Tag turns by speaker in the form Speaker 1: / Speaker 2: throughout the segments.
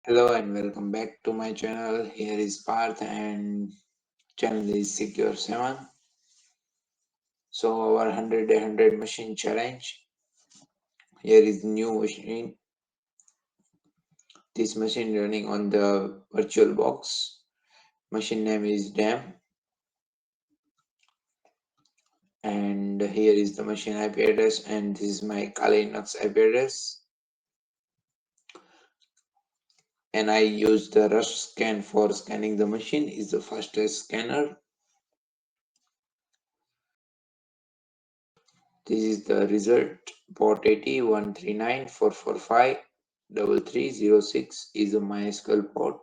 Speaker 1: Hello and welcome back to my channel. Here is Parth and channel is Secure 7. So our 100 machine challenge. Here is new machine. This machine running on the virtual box. Machine name is DAM. And here is the machine IP address and this is my Kali Linux IP address. And I use the Rush scan for scanning the machine. Is the fastest scanner. This is the result. Port 801394453306 is a MySQL port.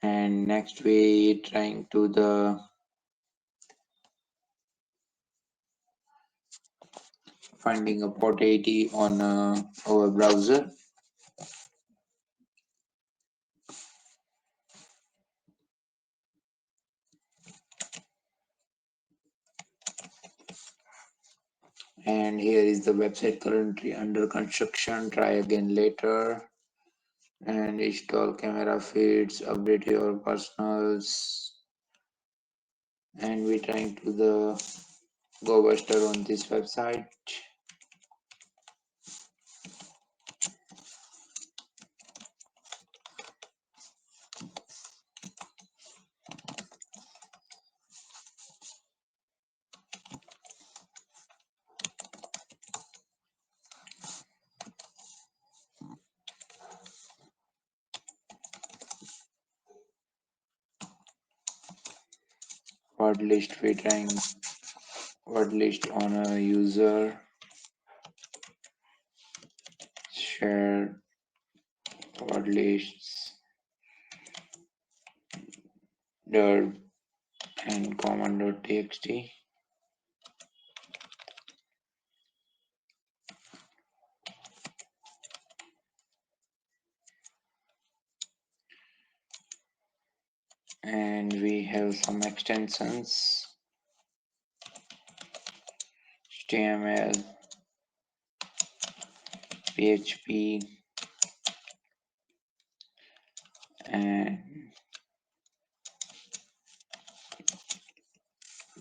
Speaker 1: And next we trying to the finding a port 80 on our browser. And here is the website currently under construction. Try again later. And install camera feeds, update your personals. And we trying to the gobuster on this website. Word list we trying word list on a user shared word lists dir and command.txt. And we have some extensions HTML, PHP, and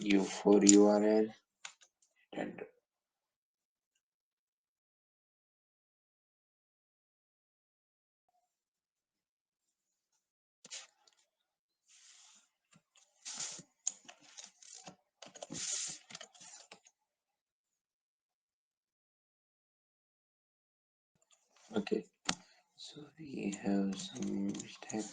Speaker 1: U4 URL. And okay, so we have some mistake.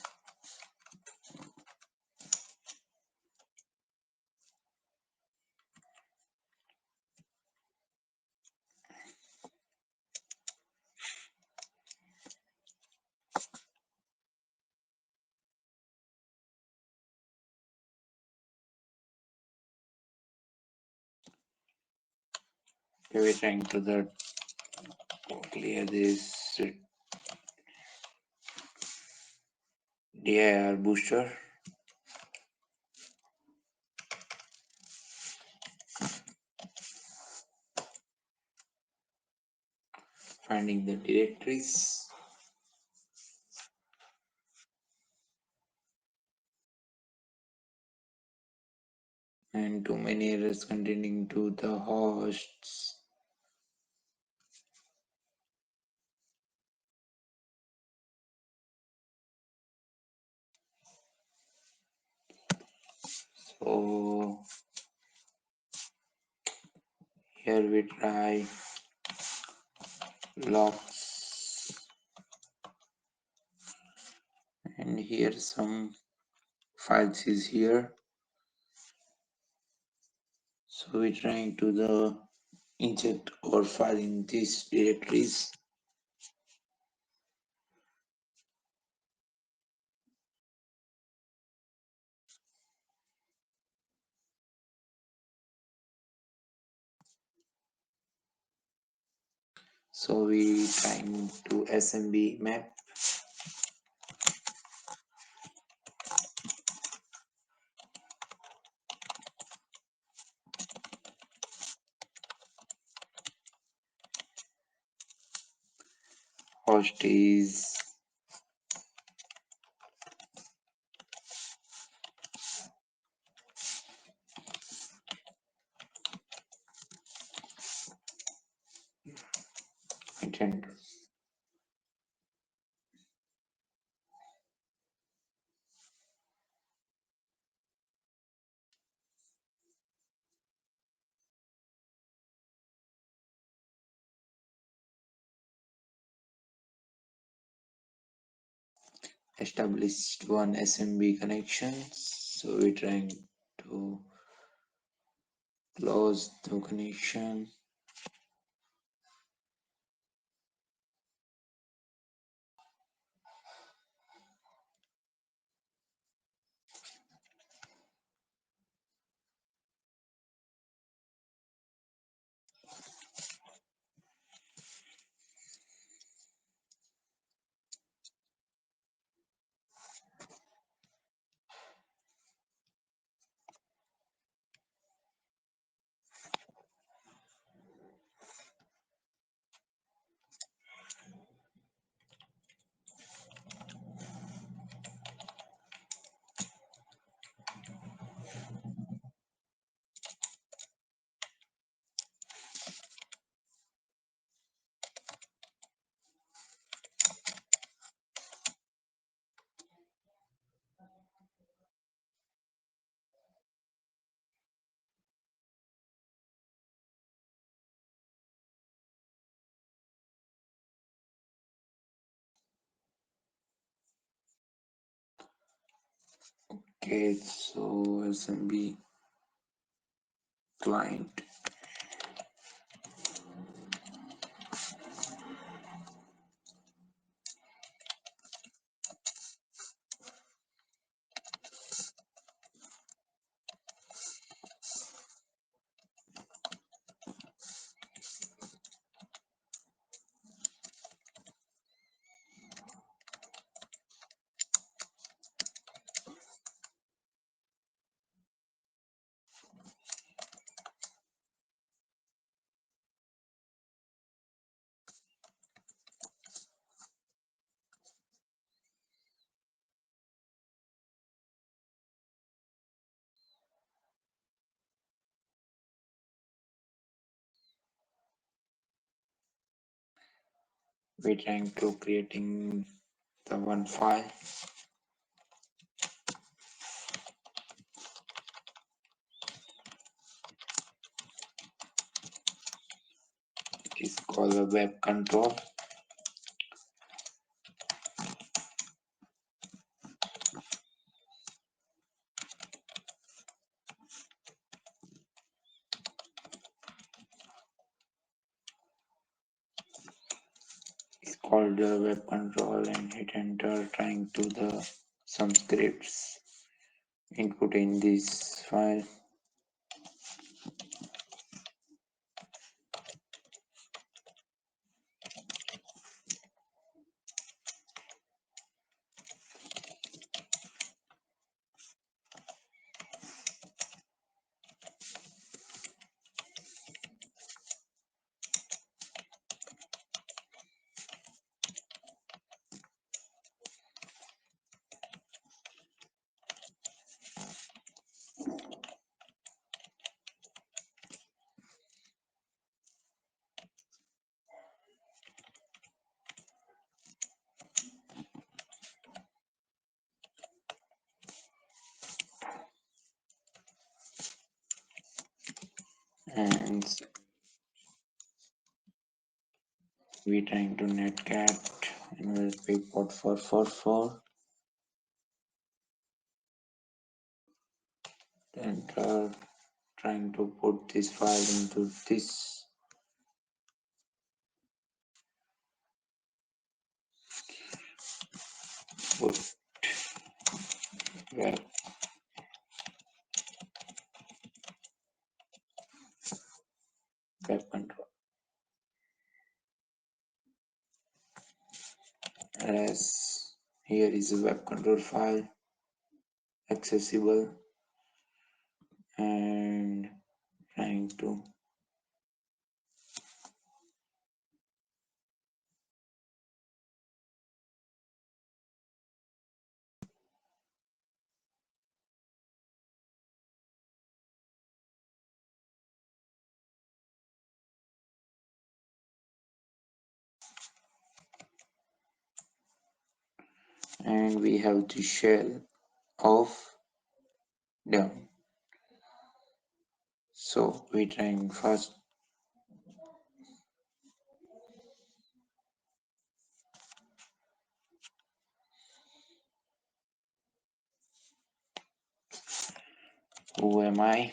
Speaker 1: Okay, we're trying to clear this dir booster. Finding the directories. And too many errors containing to the hosts. So here we try logs, and here some files is here. So we're trying to the inject or file in these directories. So we trying to smb map. Host is gender. Established one smb connection, so we're trying to close the connection. Okay, so smb client. We're trying to creating the one file. It is called a web control. It's called the web control and hit enter, trying to the some scripts input in this file. And we trying to netcat and we'll pick port 444. Enter, trying to put this file into this put web control. as here is a web control file accessible, and trying to and we have the shell of down. So we trying first who am I,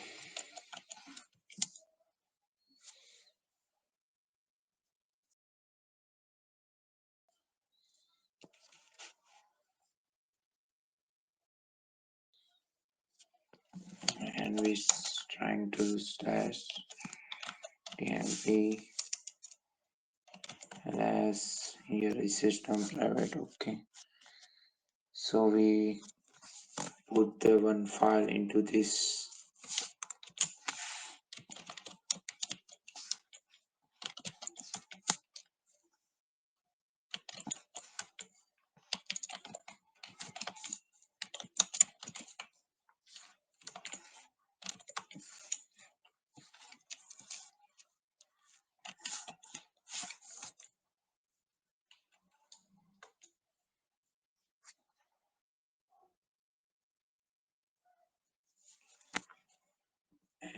Speaker 1: and we trying to slash tmp ls, here is system private. Okay, so we put the one file into this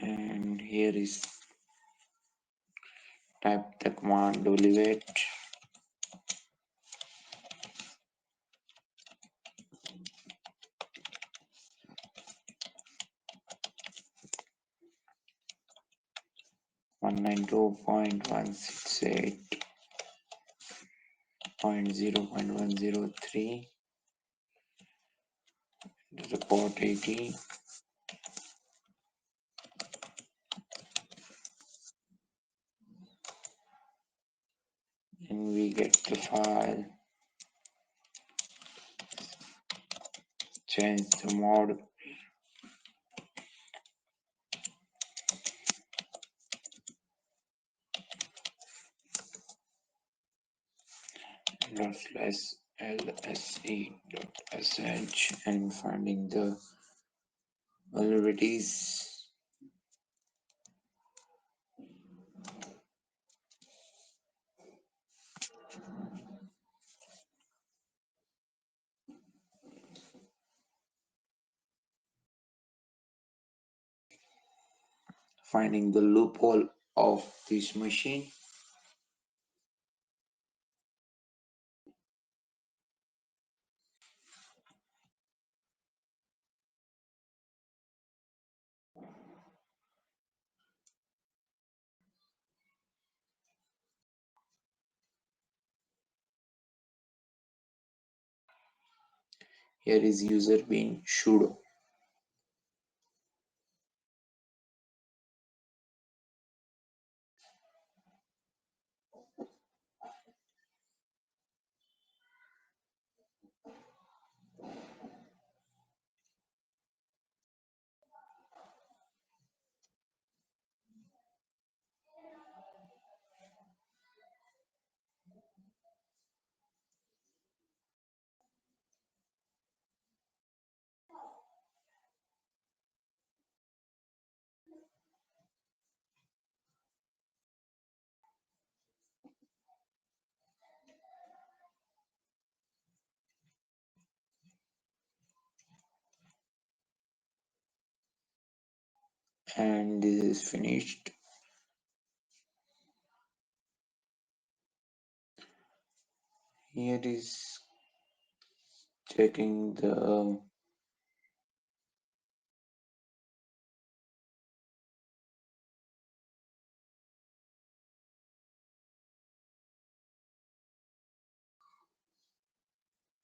Speaker 1: and here is type the command delivery 192.168.0.103 report 80, and we get the file, change the mode, /lse.sh, and finding the vulnerabilities, finding the loophole of this machine. Here is user being sudo. And this is finished. Here is checking the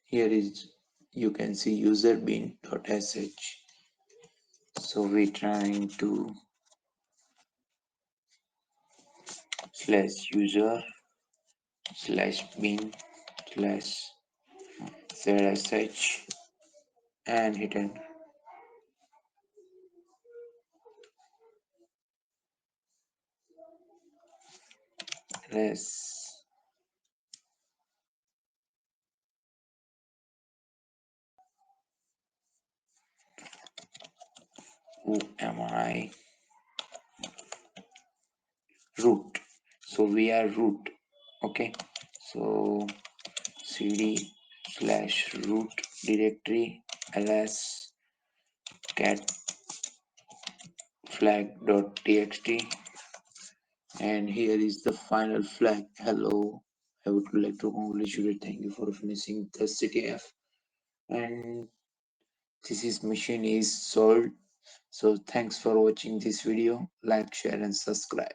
Speaker 1: here is you can see user bin.sh. So we trying to /user/bin/ ZSH and hit enter. Let's who am I? Root. So we are root. Okay. So cd/root directory ls cat flag.txt, and here is the final flag. Hello, I would like to congratulate, thank you for finishing the ctf, and this is mission is solved. So thanks for watching this video. Like, share and subscribe.